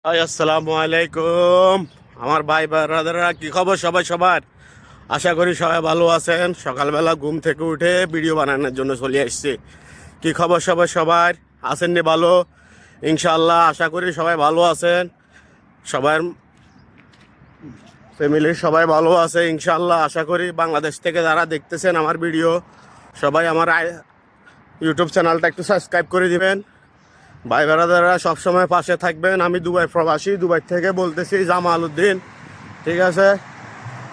আসসালামু আলাইকুম আমার ভাই ব্রাদাররা, কি খবর সবার? আশা করি সবাই ভালো আছেন। সকালবেলা ঘুম থেকে উঠে ভিডিও বানানোর জন্য চলে আসছি। কি খবর সবার আছেন নি ভালো? ইনশাআল্লাহ আশা করি সবাই ভালো আছেন। সবার ফ্যামিলির সবাই ভালো আছে ইনশাআল্লাহ আশা করি। বাংলাদেশ থেকে যারা দেখতেছেন আমার ভিডিও, সবাই আমার ইউটিউব চ্যানেলটা একটু সাবস্ক্রাইব করে দিবেন। ভাই ব্রাদাররা সবসময় পাশে থাকবেন। আমি দুবাই প্রবাসী, দুবাই থেকে বলতেছি জামাল উদ্দিন, ঠিক আছে?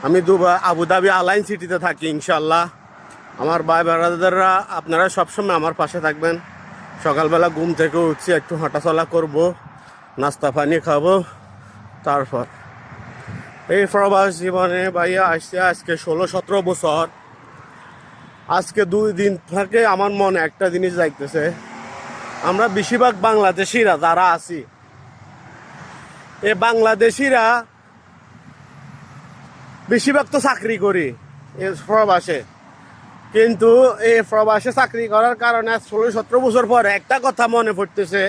আমি দুবাই আবুধাবি আলাইন সিটিতে থাকি ইনশাল্লাহ। আমার ভাই ব্রাদাররা আপনারা সবসময় আমার পাশে থাকবেন। সকালবেলা ঘুম থেকে উঠছি, একটু হাঁটাচলা করব, নাস্তা পানি খাবো, তারপর এই প্রবাস জীবনে ভাইয়া আসছে আজকে 16-17 বছর। আজকে 2 দিন থেকে আমার মনে একটা জিনিস যাইতেছে, আমরা বেশিরভাগ বাংলাদেশিরা যারা আছি, এই বাংলাদেশিরা বেশিরভাগ তো চাকরি করি এই প্রবাসে, কিন্তু এই প্রবাসে চাকরি করার কারণে 16-17 বছর পরে একটা কথা মনে পড়তেছে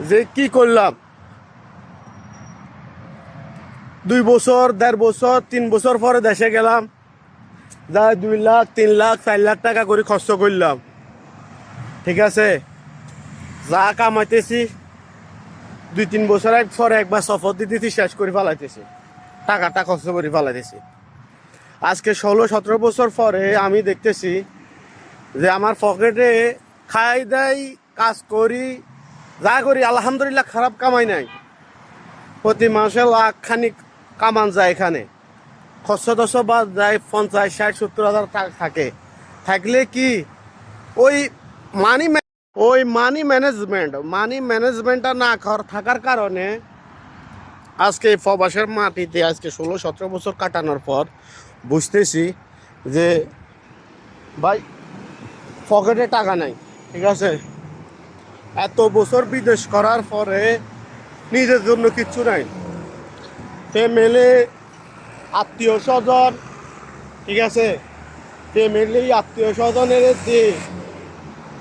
যে কি করলাম। 2 বছর, 1.5 বছর, 3 বছর পরে দেশে গেলাম, যা 2 লাখ, 3 লাখ, 4 লাখ টাকা করে খরচ করলাম, ঠিক আছে? যা কামাইতেছি 2-3 বছর পরে একবার সফর দিতেছি, শেষ করে ফেলাইতেছি, টাকাটা খরচ করে ফেলাইতেছি। আজকে 16-17 বছর পরে আমি দেখতেছি যে আমার পকেটে খাই দেয়, কাজ করি, যা করি আলহামদুলিল্লাহ খারাপ কামাই নাই। প্রতি মাসে লাখ খানিক কামান যায়, এখানে খরচ বাদ যায় 50, 60, 70 হাজার টাকা থাকে। থাকলে কি ওই মানি ম্যানেজমেন্টটা না থাকার কারণে আজকে এই প্রবাসের মাটিতে আজকে 16-17 বছর কাটানোর পর বুঝতেছি যে ভাই পকেটে টাকা নাই, ঠিক আছে? এত বছর বিদেশ করার পরে নিজের জন্য কিচ্ছু নাই। ফ্যামিলি, আত্মীয় স্বজন, ঠিক আছে? ফ্যামিলি, আত্মীয় স্বজনের দিয়ে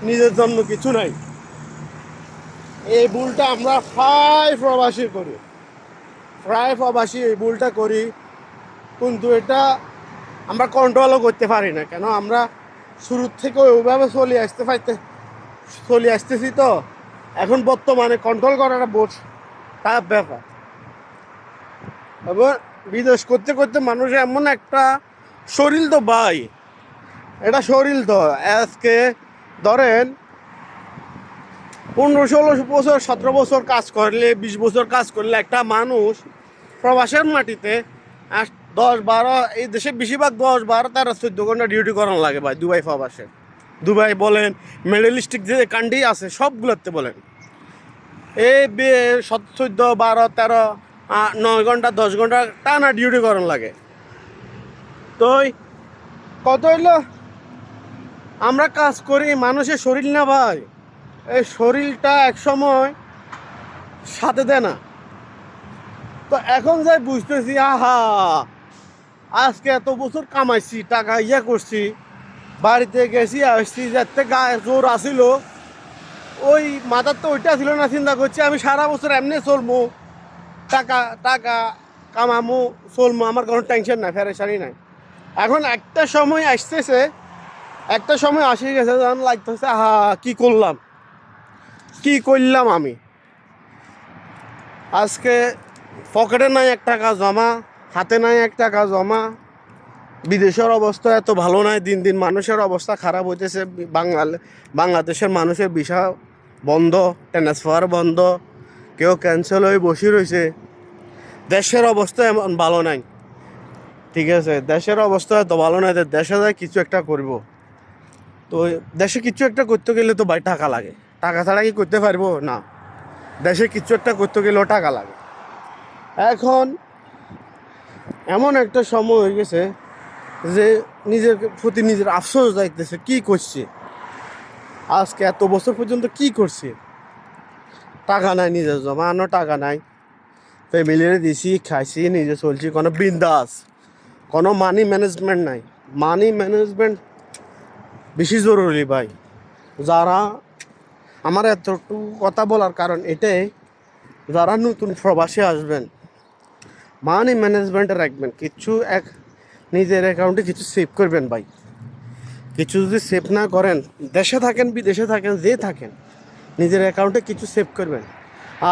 নিজের জন্য কিছু নাই। এই ভুলটা আমরা প্রায় প্রবাসী এই ভুলটা করি, কিন্তু এটা আমরা কন্ট্রোলও করতে পারি না। কেন? আমরা শুরুর থেকে ওইভাবে চলে আসতেছি, তো এখন বর্তমানে কন্ট্রোল করাটা বোঝ তার ব্যাপার। এবার বিদেশ করতে করতে মানুষের এমন একটা শরীর, তো ভাই এটা শরীর তো আজকে ধরেন 15-16 বছর, 17 বছর কাজ করলে, 20 বছর কাজ করলে একটা মানুষ প্রবাসের মাটিতে 10-12, এই দেশে বেশিরভাগ 10-12-13-14 ঘন্টা ডিউটি করানো লাগে ভাই। দুবাই প্রবাসে, দুবাই বলেন, মিডল ইস্টের যে কান্ট্রি আছে সবগুলোতে বলেন, এই 14-12-13-9 ঘন্টা, 10 ঘন্টা টানা ডিউটি করানো লাগে। তো কত হইলো আমরা কাজ করি, মানুষের শরীর না ভাই, এই শরীরটা এক সময় সাথে দেয় না। তো এখন যাই বুঝতেছি, আহা আজকে এত বছর কামাইছি, টাকা করছি, বাড়িতে গেছি আসছি, যাতে গায়ে জোর আসিল, ওই মাথার তো ওইটা ছিল না। চিন্তা করছি আমি সারা বছর এমনি চলবো, টাকা টাকা কামামো, চলবো, আমার কোনো টেনশন নাই, ফেরেশানি নাই। এখন একটা সময় আসতেছে, একটা সময় আসে গেছে, যখন লাগতেছে আহা কি করলাম আমি। আজকে পকেটে নাই 1 টাকা জমা, হাতে নাই 1 টাকা জমা। বিদেশের অবস্থা এত ভালো নাই, দিন দিন মানুষের অবস্থা খারাপ হইতেছে। বাংলাদেশের মানুষের ভিসা বন্ধ, ট্রান্সফার বন্ধ, কেউ ক্যান্সেল হয়ে বসে রয়েছে। দেশের অবস্থা এমন ভালো নাই, ঠিক আছে? দেশের অবস্থা এত ভালো নাই, দেশে যায় কিছু একটা করব। তো দেশে কিছু একটা করতে গেলে তো ভাই টাকা লাগে, টাকা ছাড়া কি করতে পারবো না? দেশে কিছু একটা করতে গেলেও টাকা লাগে। এখন এমন একটা সময় হয়ে গেছে যে নিজের প্রতি নিজের আফসোস যাইতেছে, কি করছে আজকে এত বছর পর্যন্ত, কি করছে? টাকা নাই, নিজের জমানো টাকা নাই, ফ্যামিলিরে দিছি, খাইছি, নিজে চলছি, কোনো বিন্দাস, কোনো মানি ম্যানেজমেন্ট নাই। মানি ম্যানেজমেন্ট বেশি জরুরি ভাই। যারা আমার এতটুকু কথা বলার কারণ এটাই যারা নতুন প্রবাসী আসবেন, মানি ম্যানেজমেন্টে রাখবেন, কিছু নিজের অ্যাকাউন্টে কিছু সেভ করবেন ভাই। কিছু যদি সেভ না করেন, দেশে থাকেন বিদেশে থাকেন যে থাকেন, নিজের অ্যাকাউন্টে কিছু সেভ করবেন।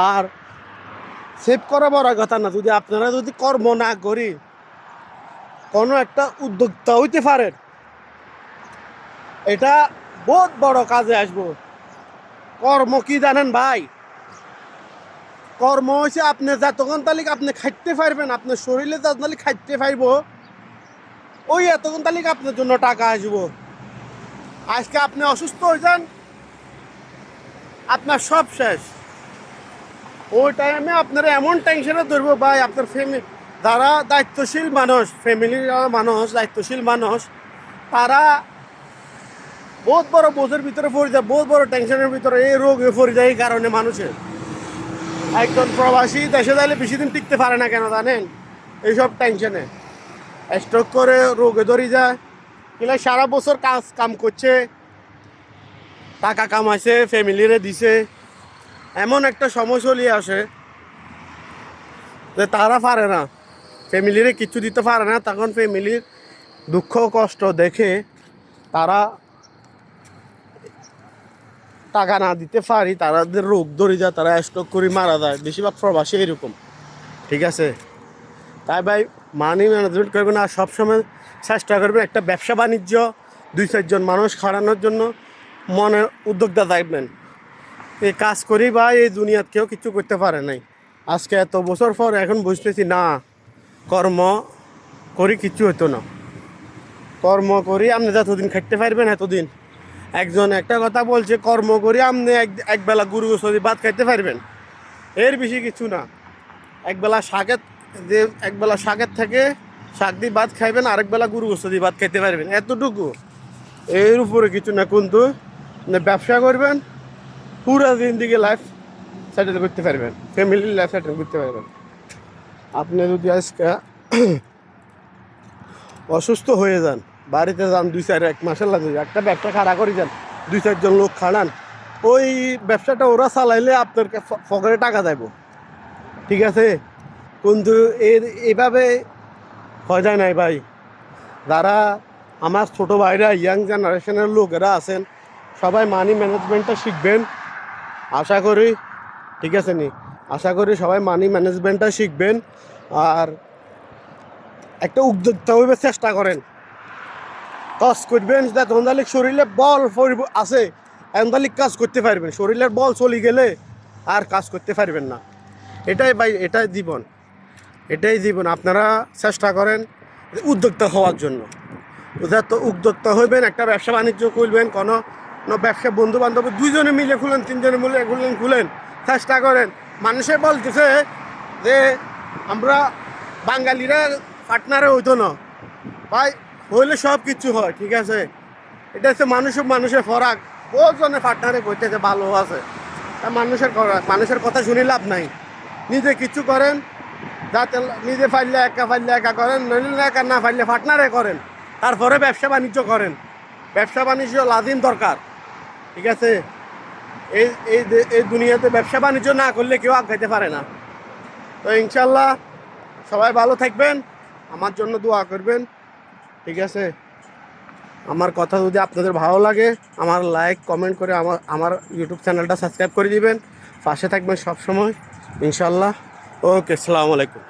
আর সেভ করা বড় কথা না, যদি আপনারা যদি কর্ম না করি কোনো একটা উদ্যোক্তা হইতে পারেন, এটা বহুত বড় কাজে আসবো। কর্ম কি জানেন ভাই? কর্ম হয়েছে আপনি যতক্ষণ তালিকা আপনি খাইতে পারবেন, আপনার শরীরে যত তালিকা খাইতে পারব, ওই এতক্ষণ তালিকা আপনার জন্য টাকা আসবো। আজকে আপনি অসুস্থ হয়ে যান, আপনার সব শেষ। ওই টাইমে আপনারা এমন টেনশনে ধরবো ভাই, আপনার যারা দায়িত্বশীল মানুষ, ফ্যামিলির মানুষ, দায়িত্বশীল মানুষ, তারা বহুত বড় বোঝের ভিতরে পড়ে যায়, বহুত বড় টেনশনের ভিতরে এই রোগে পড়ে যায়। এই কারণে মানুষের একজন প্রবাসী দেশে যাইলে বেশি দিন টিকতে পারে না, কেন জানেন? এইসব টেনশনে স্ট্রোক করে রোগে ধরে যায়। কিনা সারা বছর কাম করছে, টাকা কামাইছে, ফ্যামিলিরে দিছে, এমন একটা সময় চলিয়ে আসে যে তারা পারে না, ফ্যামিলিরে কিছু দিতে পারে না। তখন ফ্যামিলির দুঃখ কষ্ট দেখে তারা টাকা না দিতে পারি, তাদের রোগ ধরে যায়, তারা স্ট্রোক করে মারা যায়। বেশিরভাগ প্রবাসী এরকম, ঠিক আছে? তাই ভাই মানি ম্যানেজমেন্ট করবেন, আর সবসময় চেষ্টা করবেন একটা ব্যবসা বাণিজ্য 2-4 জন মানুষ খাড়ানোর জন্য মনে উদ্যোক্তা থাকবেন। এই কাজ করি ভাই, এই দুনিয়াত কেউ কিছু করতে পারে নাই। আজকে এত বছর পর এখন বুঝতেছি না, কর্ম করি কিচ্ছু হতো না। কর্ম করি আপনি যতদিন খাইতে পারবেন এতদিন। একজন একটা কথা বলছে, কর্ম করি আপনি একবেলা গরু গোশত ভাত খাইতে পারবেন, এর বেশি কিছু না। একবেলা শাকের থেকে শাক দিয়ে ভাত খাইবেন, আরেকবেলা গরু গোশত দিয়ে ভাত খাইতে পারবেন, এতটুকু। এর উপরে কিছু না। কিন্তু ব্যবসা করবেন, পুরো জিন্দিগি লাইফ সেটেল করতে পারবেন, ফ্যামিলির লাইফ সেটেল করতে পারবেন। আপনি যদি আজকে অসুস্থ হয়ে যান, বাড়িতে যান, 2-1 মাসের লাগে একটা ব্যবসা খাড়া করে যান, 2-4 জন লোক খাড়ান, ওই ব্যবসাটা ওরা চালাইলে আপনার পকেটে টাকা যাইব, ঠিক আছে? কিন্তু এইভাবে হয় যায় নাই ভাই। যারা আমার ছোটো ভাইরা, ইয়াং জেনারেশনের লোকেরা আছেন, সবাই মানি ম্যানেজমেন্টটা শিখবেন আশা করি, ঠিক আছে নি? আশা করি সবাই মানি ম্যানেজমেন্টটা শিখবেন। আর একটা উদ্যোক্তা হইবে চেষ্টা করেন, কাজ করবেন, যখন তালিক শরীরে বল আছে এমন তালিক কাজ করতে পারবেন। শরীরের বল চলে গেলে আর কাজ করতে পারবেন না। এটাই ভাই, এটাই জীবন, এটাই জীবন। আপনারা চেষ্টা করেন উদ্যোক্তা হওয়ার জন্য। যত উদ্যোক্তা হইবেন, একটা ব্যবসা বাণিজ্য করবেন, কোনো ব্যবসা বন্ধু বান্ধব 2 জনে মিলে খুলেন, 3 জনে মিলে খুলেন, চেষ্টা করেন। মানুষে বলতেছে যে আমরা বাঙালিরা পার্টনারে হইতো না ভাই, হইলে সব কিছু হয়, ঠিক আছে? এটা হচ্ছে মানুষের ফরাক। বহুজনে পার্টনারে করতেছে, ভালো আছে। তা মানুষের কথা শুনে লাভ নাই। নিজে কিছু করেন, যাতে নিজে ফাইলে একা করেন, নইলে একা না ফাইলে পার্টনারে করেন, তারপরে ব্যবসা বাণিজ্য করেন। ব্যবসা বাণিজ্য লাজিম দরকার, ঠিক আছে? এই দুনিয়াতে ব্যবসা বাণিজ্য না করলে কেউ আগাইতে পারে না। তো ইনশাল্লাহ সবাই ভালো থাকবেন, আমার জন্য দোয়া করবেন, ঠিক আছে? আমার কথা যদি আপনাদের ভালো লাগে, আমার লাইক কমেন্ট করে আমার ইউটিউব চ্যানেলটা সাবস্ক্রাইব করে দিবেন, পাশে থাকবেন সব সময় ইনশাল্লাহ। ওকে, আসসালামু আলাইকুম।